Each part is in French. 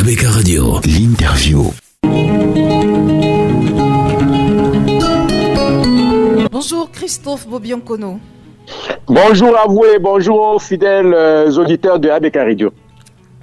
ABK Radio, l'interview. Bonjour Christophe Bobionkono. Bonjour à vous et bonjour aux fidèles auditeurs de ABK Radio.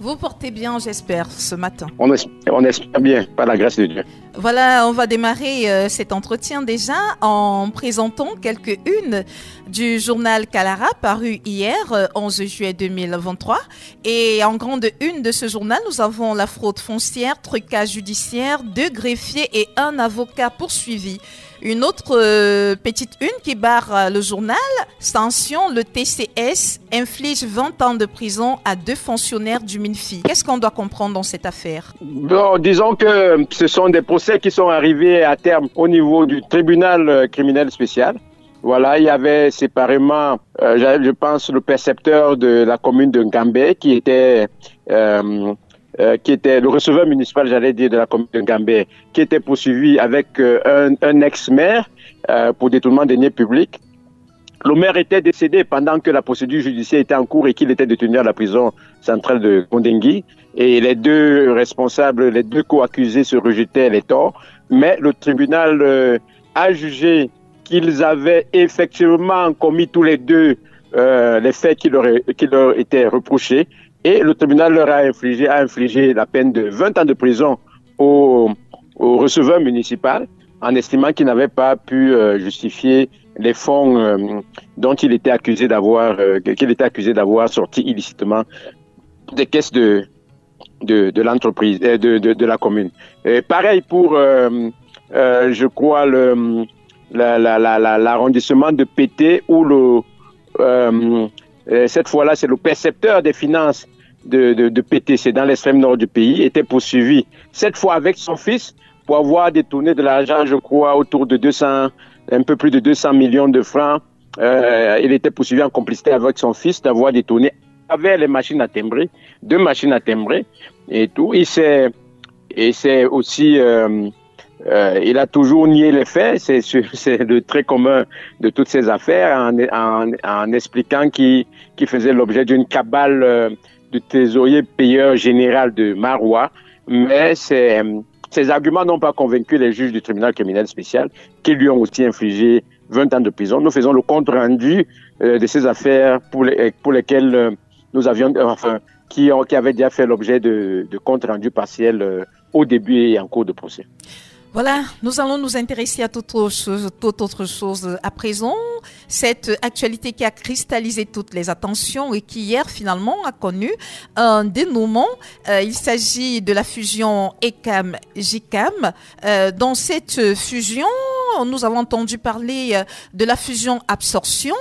Vous portez bien, j'espère, ce matin. On espère bien, par la grâce de Dieu. Voilà, on va démarrer cet entretien déjà en présentant quelques-unes du journal Kalara paru hier, 11 juillet 2023. Et en grande une de ce journal, nous avons la fraude foncière, trucage judiciaire, 2 greffiers et 1 avocat poursuivi. Une autre petite une qui barre le journal, sanction, le TCS inflige 20 ans de prison à 2 fonctionnaires du MINFI. Qu'est-ce qu'on doit comprendre dans cette affaire? Bon, disons que ce sont des procès qui sont arrivés à terme au niveau du tribunal criminel spécial. Voilà, il y avait séparément, je pense, le percepteur de la commune de Ngambé qui était le receveur municipal, j'allais dire, de la commune de Ngambé, qui était poursuivi avec un ex-maire pour détournement de deniers publics. Le maire était décédé pendant que la procédure judiciaire était en cours et qu'il était détenu à la prison centrale de Kondengui. Et les 2 responsables, les 2 co-accusés se rejetaient les torts. Mais le tribunal a jugé qu'ils avaient effectivement commis tous les 2 les faits qui leur étaient reprochés. Et le tribunal leur a infligé la peine de 20 ans de prison au receveur municipal en estimant qu'il n'avait pas pu justifier les fonds dont il était accusé d'avoir sorti illicitement des caisses de l'entreprise, de la commune. Et pareil pour, je crois, l'arrondissement de Pété où cette fois-là, c'est le percepteur des finances de Pété, c'est dans l'extrême nord du pays, était poursuivi, cette fois avec son fils, pour avoir détourné de l'argent, je crois, autour de un peu plus de 200 millions de francs. Il était poursuivi en complicité avec son fils d'avoir détourné avec les machines à timbrer, 2 machines à timbrer et tout. Il c'est aussi... il a toujours nié les faits, c'est le trait commun de toutes ces affaires, en expliquant qu'il faisait l'objet d'une cabale du trésorier payeur général de Marois, mais ces arguments n'ont pas convaincu les juges du tribunal criminel spécial qui lui ont aussi infligé 20 ans de prison. Nous faisons le compte rendu de ces affaires pour lesquelles nous avions, qui avaient déjà fait l'objet de compte rendu partiel au début et en cours de procès. Voilà, nous allons nous intéresser à toute autre chose à présent. Cette actualité qui a cristallisé toutes les attentions et qui hier finalement a connu un dénouement. Il s'agit de la fusion ECAM-JICAM. Dans cette fusion, nous avons entendu parler de la fusion absorption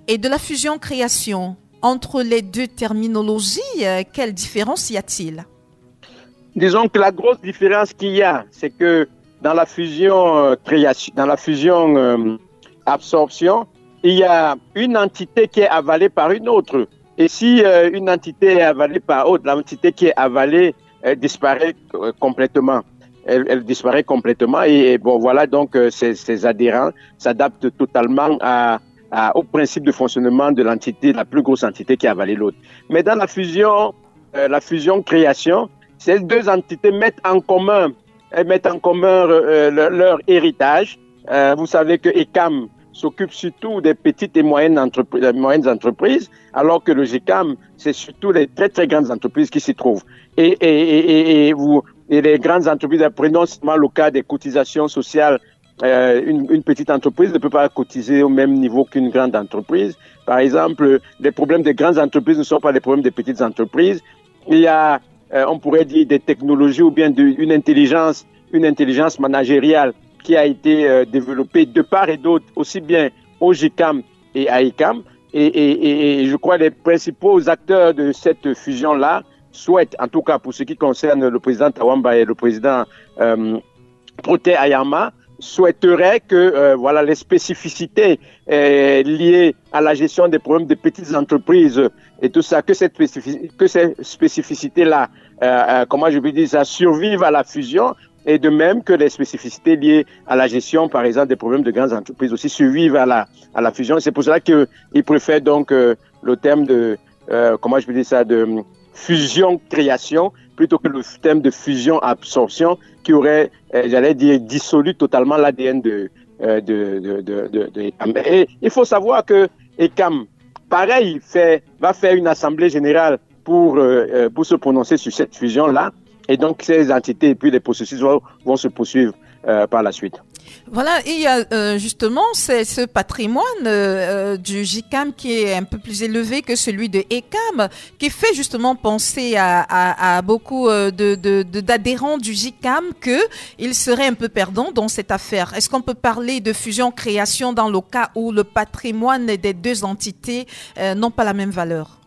et de la fusion création. Entre les 2 terminologies, quelle différence y a-t-il? Disons que la grosse différence qu'il y a, c'est que dans la fusion création, dans la fusion absorption, il y a une entité qui est avalée par une autre. Et si une entité est avalée par autre, l'entité qui est avalée disparaît complètement. Elle disparaît complètement et bon voilà, donc ces adhérents s'adaptent totalement au principe de fonctionnement de l'entité, la plus grosse entité qui a avalé l'autre. Mais dans la fusion création, ces 2 entités mettent en commun leur héritage. Vous savez que ECAM s'occupe surtout des petites et moyennes entreprises, alors que le JICAM, c'est surtout les très très grandes entreprises qui s'y trouvent. Et les grandes entreprises, prenons seulement le cas des cotisations sociales. Une petite entreprise ne peut pas cotiser au même niveau qu'une grande entreprise. Par exemple, les problèmes des grandes entreprises ne sont pas les problèmes des petites entreprises. Il y a on pourrait dire des technologies ou bien une intelligence managériale qui a été développée de part et d'autre, aussi bien au JICAM et à ECAM. Et je crois que les principaux acteurs de cette fusion-là souhaitent, en tout cas pour ce qui concerne le président Tawamba et le président Protais Ayama, souhaiteraient que les spécificités liées à la gestion des problèmes des petites entreprises et tout ça, que ces spécificités-là, survivent à la fusion, et de même que les spécificités liées à la gestion, par exemple, des problèmes de grandes entreprises aussi survivent à la fusion. C'est pour cela qu'ils préfèrent donc le terme de fusion-création plutôt que le thème de fusion-absorption qui aurait, j'allais dire, dissolu totalement l'ADN de ECAM. Et il faut savoir que ECAM, pareil, va faire une assemblée générale pour se prononcer sur cette fusion-là. Et donc, ces entités et puis les processus vont se poursuivre par la suite. Voilà, il y a justement ce patrimoine du GICAM qui est un peu plus élevé que celui de ECAM, qui fait justement penser à beaucoup d'adhérents du GICAM qu'ils seraient un peu perdants dans cette affaire. Est-ce qu'on peut parler de fusion-création dans le cas où le patrimoine des deux entités n'ont pas la même valeur?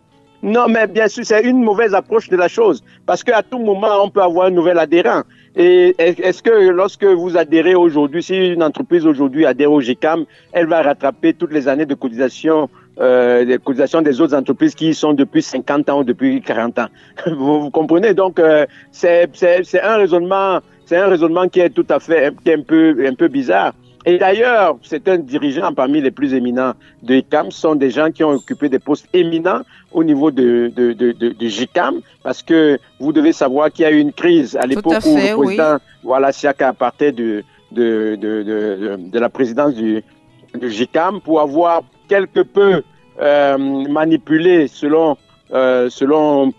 Non, mais bien sûr, c'est une mauvaise approche de la chose, parce qu'à tout moment, on peut avoir un nouvel adhérent. Et est-ce que lorsque vous adhérez aujourd'hui, si une entreprise aujourd'hui adhère au GICAM, elle va rattraper toutes les années de cotisation des autres entreprises qui y sont depuis 50 ans ou depuis 40 ans? Vous comprenez? Donc, c'est un raisonnement qui est tout à fait, qui est un peu bizarre. Et d'ailleurs, c'est un dirigeant parmi les plus éminents de GICAM. Ce sont des gens qui ont occupé des postes éminents au niveau de GICAM, parce que vous devez savoir qu'il y a eu une crise à l'époque où le président Siaka partait de la présidence du GICAM pour avoir quelque peu manipulé selon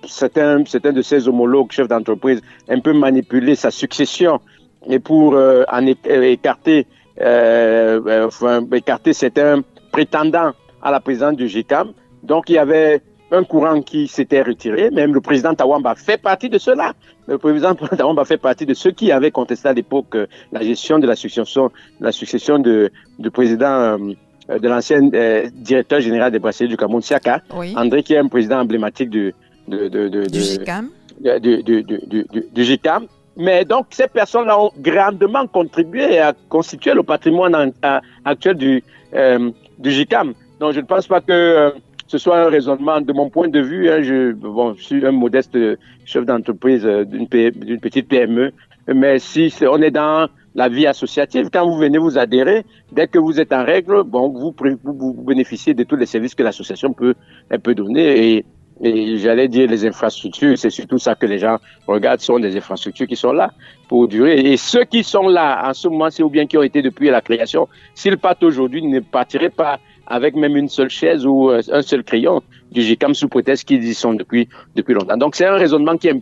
certains de ses homologues chefs d'entreprise, un peu manipulé sa succession et pour écarter certains prétendants à la présidence du GICAM. Donc, il y avait un courant qui s'était retiré. Même le président Tawamba fait partie de cela. Le président Tawamba fait partie de ceux qui avaient contesté à l'époque la gestion de la succession du président, de l'ancien directeur général des brasseries du Cameroun, Siaka, André, qui est un président emblématique du GICAM. Du GICAM. Mais donc, ces personnes-là ont grandement contribué à constituer le patrimoine actuel du GICAM. Donc, je ne pense pas que ce soit un raisonnement, de mon point de vue. Je suis un modeste chef d'entreprise d'une petite PME. Mais si on est dans la vie associative, quand vous venez vous adhérer, dès que vous êtes en règle, vous bénéficiez de tous les services que l'association peut donner. Et j'allais dire les infrastructures, c'est surtout ça que les gens regardent, sont des infrastructures qui sont là pour durer. Et ceux qui sont là en ce moment, c'est ou bien qui ont été depuis la création, s'ils partent aujourd'hui, ils ne partiraient pas avec même une seule chaise ou un seul crayon du GICAM sous prétexte qu'ils y sont depuis longtemps. Donc c'est un raisonnement qui est un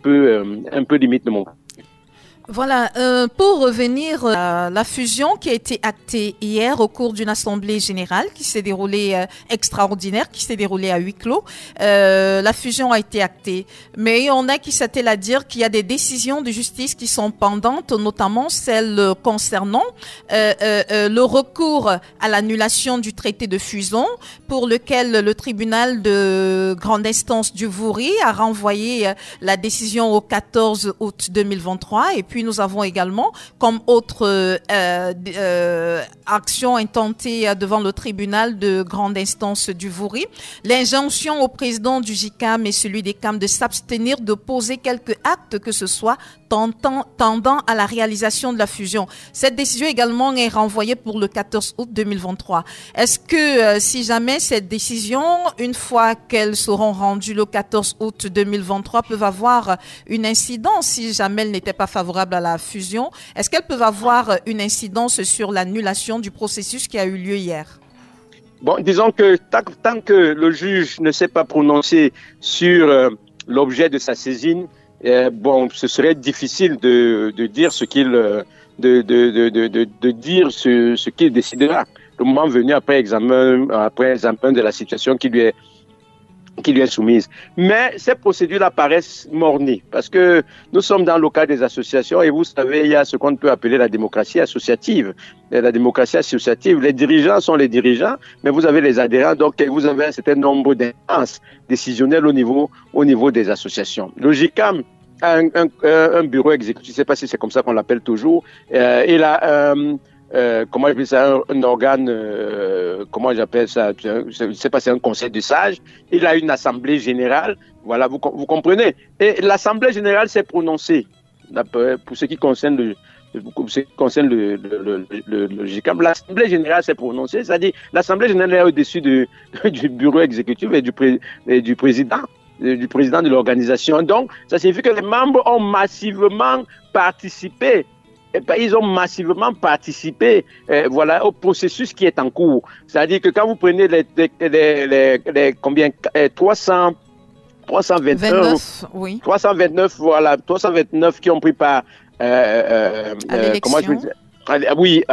peu limite de mon côté. Voilà, pour revenir à la fusion qui a été actée hier au cours d'une assemblée générale qui s'est déroulée extraordinaire, qui s'est déroulée à huis clos. La fusion a été actée, mais on a qui s'attelle à dire qu'il y a des décisions de justice qui sont pendantes, notamment celles concernant le recours à l'annulation du traité de fusion, pour lequel le tribunal de grande instance du Vouri a renvoyé la décision au 14 août 2023. Et puis nous avons également, comme autre action intentée devant le tribunal de grande instance du Vouri, l'injonction au président du GICAM et celui des CAM de s'abstenir de poser quelque acte que ce soit tendant à la réalisation de la fusion. Cette décision également est renvoyée pour le 14 août 2023. Est-ce que si jamais cette décision, une fois qu'elles seront rendues le 14 août 2023, peuvent avoir une incidence, si jamais elles n'étaient pas favorables à la fusion, est-ce qu'elles peuvent avoir une incidence sur l'annulation du processus qui a eu lieu hier? Bon, disons que tant que le juge ne s'est pas prononcé sur l'objet de sa saisine, ce serait difficile de dire ce qu'il décidera. Le moment venu après examen de la situation qui lui est soumise. Mais ces procédures-là paraissent mornées parce que nous sommes dans le cadre des associations et vous savez, il y a ce qu'on peut appeler la démocratie associative. Et la démocratie associative, les dirigeants sont les dirigeants, mais vous avez les adhérents, donc vous avez un certain nombre d'instances décisionnelles au niveau des associations. Le GICAM a un bureau exécutif, je ne sais pas si c'est comme ça qu'on l'appelle toujours, il a comment j'appelle ça, un organe, comment j'appelle ça, je ne sais pas, c'est un conseil de sages. Il a une assemblée générale, voilà, vous comprenez. Et l'assemblée générale s'est prononcée, pour ce qui concerne le GICAM. L'assemblée générale s'est prononcée, c'est-à-dire l'assemblée générale est au-dessus du bureau exécutif et du président. du président de l'organisation. Donc, ça signifie que les membres ont massivement participé. Ils ont massivement participé voilà, au processus qui est en cours. C'est-à-dire que quand vous prenez les combien 329, oui. 329 qui ont pris part à l'élection. Oui,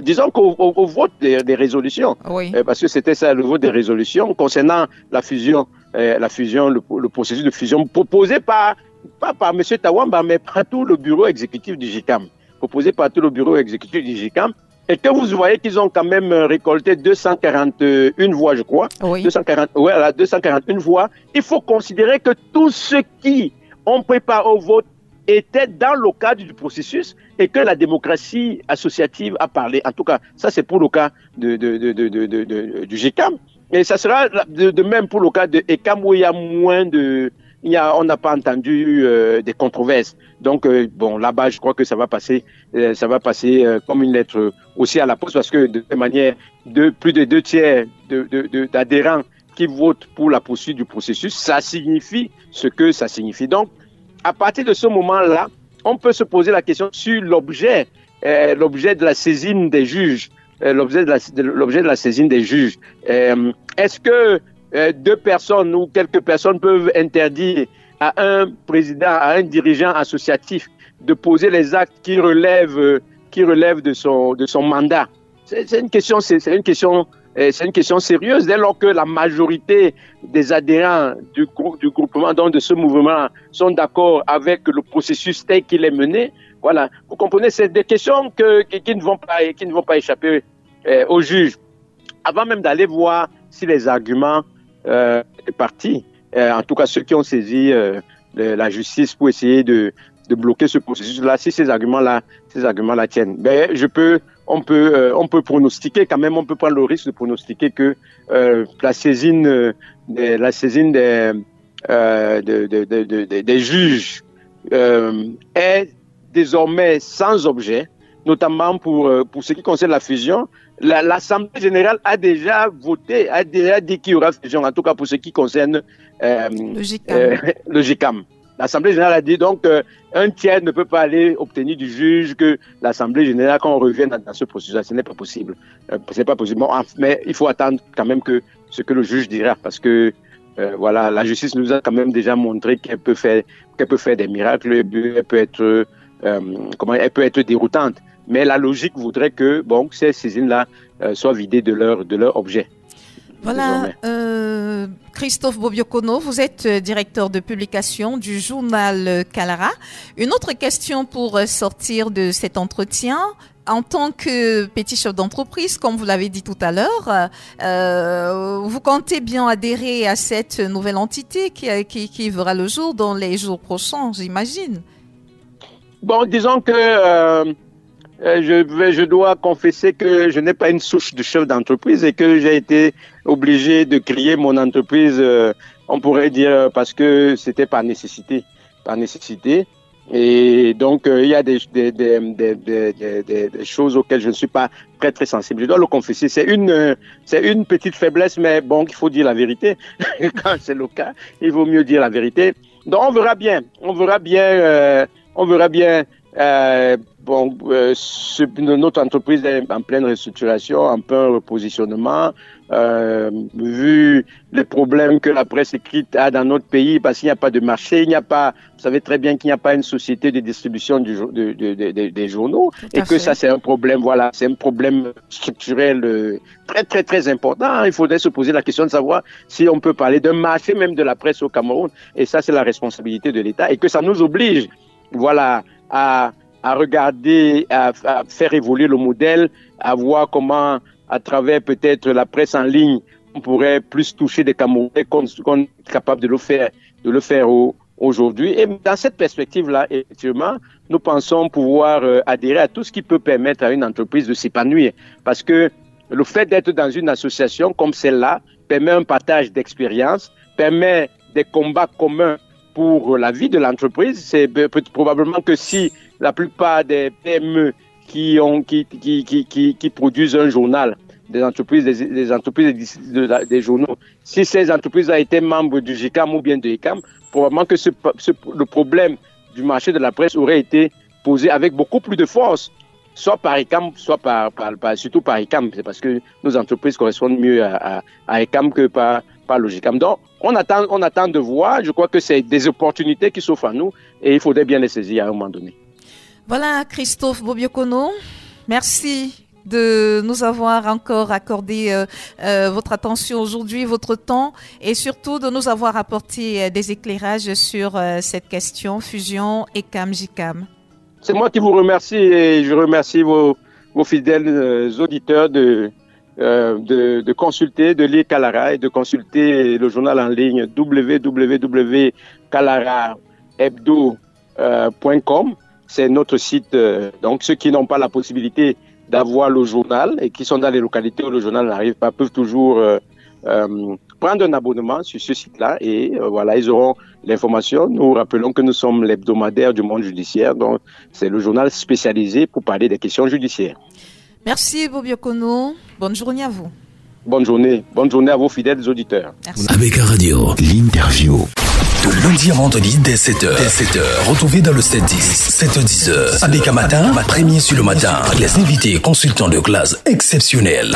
disons qu'au vote des résolutions, oui. Parce que c'était ça le vote des résolutions concernant la fusion, le processus de fusion proposé pas par M. Tawamba, mais par tout le bureau exécutif du GICAM, proposé par tout le bureau exécutif du GICAM, et que vous voyez qu'ils ont quand même récolté 241 voix, je crois. Oui. 241 voix. Il faut considérer que tous ceux qui ont pris part au vote étaient dans le cadre du processus et que la démocratie associative a parlé. En tout cas, ça c'est pour le cas du GICAM. Et ça sera de même pour le cas de ECAM où il y a moins de... on n'a pas entendu des controverses. Donc, bon, là-bas, je crois que ça va passer comme une lettre aussi à la poste parce que de toute manière, plus de 2/3 d'adhérents qui votent pour la poursuite du processus, ça signifie ce que ça signifie. Donc, à partir de ce moment-là, on peut se poser la question sur l'objet de la saisine des juges. L'objet de la saisine des juges. Est-ce que 2 personnes ou quelques personnes peuvent interdire à un président, à un dirigeant associatif de poser les actes qui relèvent de son mandat? C'est une question sérieuse dès lors que la majorité des adhérents du groupement, donc de ce mouvement, sont d'accord avec le processus tel qu'il est mené. Voilà, vous comprenez, c'est des questions qui ne vont pas échapper aux juges. Avant même d'aller voir si les arguments des partis, en tout cas ceux qui ont saisi la justice pour essayer de bloquer ce processus-là, si ces arguments-là tiennent, ben on peut pronostiquer quand même, on peut prendre le risque de pronostiquer que la saisine des juges est désormais sans objet, notamment pour ce qui concerne la fusion. L'Assemblée générale a déjà voté, a déjà dit qu'il y aura fusion, en tout cas pour ce qui concerne le GICAM. L'Assemblée générale a dit donc un tiers ne peut pas aller obtenir du juge que l'Assemblée générale, quand on revienne dans ce processus, ce n'est pas possible. C'est pas possible. Bon, mais il faut attendre quand même que ce que le juge dira, parce que voilà, la justice nous a quand même déjà montré qu'elle peut faire des miracles, elle peut être déroutante. Mais la logique voudrait que ces saisines-là soient vidées de leur objet. Voilà, Christophe Bobiokono, vous êtes directeur de publication du journal Kalara. Une autre question pour sortir de cet entretien. En tant que petit chef d'entreprise, comme vous l'avez dit tout à l'heure, vous comptez bien adhérer à cette nouvelle entité qui verra le jour dans les jours prochains, j'imagine. Bon, disons que je dois confesser que je n'ai pas une souche de chef d'entreprise et que j'ai été obligé de créer mon entreprise, on pourrait dire, parce que c'était par nécessité. Et donc, il y a des choses auxquelles je ne suis pas très sensible. Je dois le confesser. C'est une petite faiblesse, mais bon, il faut dire la vérité. Quand c'est le cas, il vaut mieux dire la vérité. Donc, on verra bien. Notre entreprise est en pleine restructuration, en plein repositionnement, vu les problèmes que la presse écrite a dans notre pays, parce qu'il n'y a pas de marché, vous savez très bien qu'il n'y a pas une société de distribution des journaux, et que ça c'est un problème, voilà, c'est un problème structurel très important. Il faudrait se poser la question de savoir si on peut parler d'un marché même de la presse au Cameroun, et ça c'est la responsabilité de l'État, et que ça nous oblige, voilà, à regarder, à faire évoluer le modèle, à voir comment, à travers peut-être la presse en ligne, on pourrait plus toucher des Camerounais qu'on est capable de le faire aujourd'hui. Et dans cette perspective-là, effectivement, nous pensons pouvoir adhérer à tout ce qui peut permettre à une entreprise de s'épanouir. Parce que le fait d'être dans une association comme celle-là permet un partage d'expérience, permet des combats communs pour la vie de l'entreprise. C'est probablement que si la plupart des PME qui produisent un journal des entreprises, des journaux. Si ces entreprises ont été membres du GICAM ou bien de l'ECAM, probablement que le problème du marché de la presse aurait été posé avec beaucoup plus de force, soit par ECAM, soit surtout par ECAM. C'est parce que nos entreprises correspondent mieux à ECAM que par le GICAM. Donc, on attend de voir. Je crois que c'est des opportunités qui s'offrent à nous et il faudrait bien les saisir à un moment donné. Voilà, Christophe Bobiokono, merci de nous avoir encore accordé votre attention aujourd'hui, votre temps, et surtout de nous avoir apporté des éclairages sur cette question fusion ECAM-GICAM. C'est moi qui vous remercie et je remercie vos fidèles auditeurs de consulter, de lire Kalara et de consulter le journal en ligne www.kalaraebdo.com. C'est notre site. Donc, ceux qui n'ont pas la possibilité d'avoir le journal et qui sont dans les localités où le journal n'arrive pas peuvent toujours prendre un abonnement sur ce site-là et voilà, ils auront l'information. Nous rappelons que nous sommes l'hebdomadaire du monde judiciaire, donc c'est le journal spécialisé pour parler des questions judiciaires. Merci Bobiokono, bonne journée à vous. Bonne journée à vos fidèles auditeurs. Merci. Avec Radio, l'interview. De lundi à vendredi dès 7h. Retrouvez dans le 7-10, 7h-10h. Avec un matin, premier sur le matin. Les invités consultants de classe exceptionnels.